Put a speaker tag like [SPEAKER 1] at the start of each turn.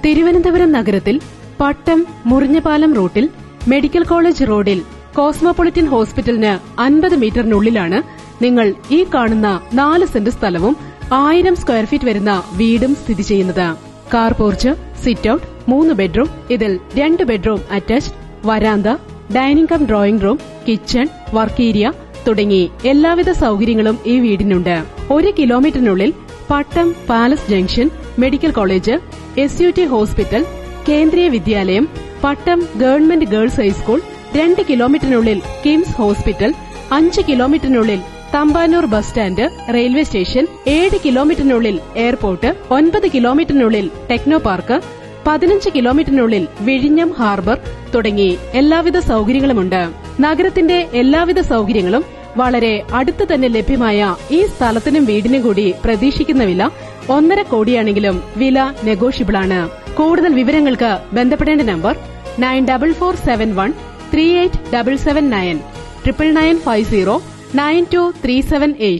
[SPEAKER 1] തിരുവനന്തപുരം നഗരത്തിൽ പട്ടം മുറിഞ്ഞപാലം റൂട്ടിൽ medical college റോഡിൽ കോസ്മോപൊളിറ്റൻ ഹോസ്പിറ്റലിന് 50 മീറ്ററിനുള്ളിലാണ് നിങ്ങൾ ഈ കാണുന്ന 4 സെന്റ് സ്ഥലവും 1000 സ്ക്വയർ ഫീറ്റ് വരുന്ന വീടും സ്ഥിതി ചെയ്യുന്നത്. Car porch, sit out, 3 bedroom, ഇതിൽ 2 ബെഡ്റൂം അറ്റാച്ച്ഡ്, വരാന്ത, dining cum drawing room, kitchen, work area തുടങ്ങി എല്ലാവിധ സൌകര്യങ്ങളും ഈ വീടിനുണ്ട്. 1 കിലോമീറ്ററിനുള്ളിൽ Pattom palace junction, medical college, SUT hospital, Kendriya Vidyalaya, Pattom government girls high school, 2 കിലോമീറ്ററിനുള്ളിൽ കിംസ് ഹോസ്പിറ്റൽ, 5 കിലോമീറ്ററിനുള്ളിൽ Thampanoor bus stand, railway station, 7 കിലോമീറ്ററിനുള്ളിൽ എയർപോർട്ട്, 9 കിലോമീറ്ററിനുള്ളിൽ ടെക്നോ പാർക്ക്, 15 കിലോമീറ്ററിനുള്ളിൽ വിഴിഞ്ഞം ഹാർബർ തുടങ്ങി എല്ലാവിധ സൌകര്യങ്ങളുമുണ്ട്. നഗരത്തിന്റെ എല്ലാവിധ സൌകര്യങ്ങളും വളരെ അടുത്ത് തന്നെ ലഭ്യമായ ഈ സ്ഥലത്തിനും വീടിനും കൂടി പ്രതീക്ഷിക്കുന്ന വില 1.5 കോടിയാണെങ്കിലും വില നെഗോഷ്യബിളാണ്. കൂടുതൽ വിവരങ്ങൾക്ക് ബന്ധപ്പെടേണ്ട നമ്പർ 9447138779 995092378.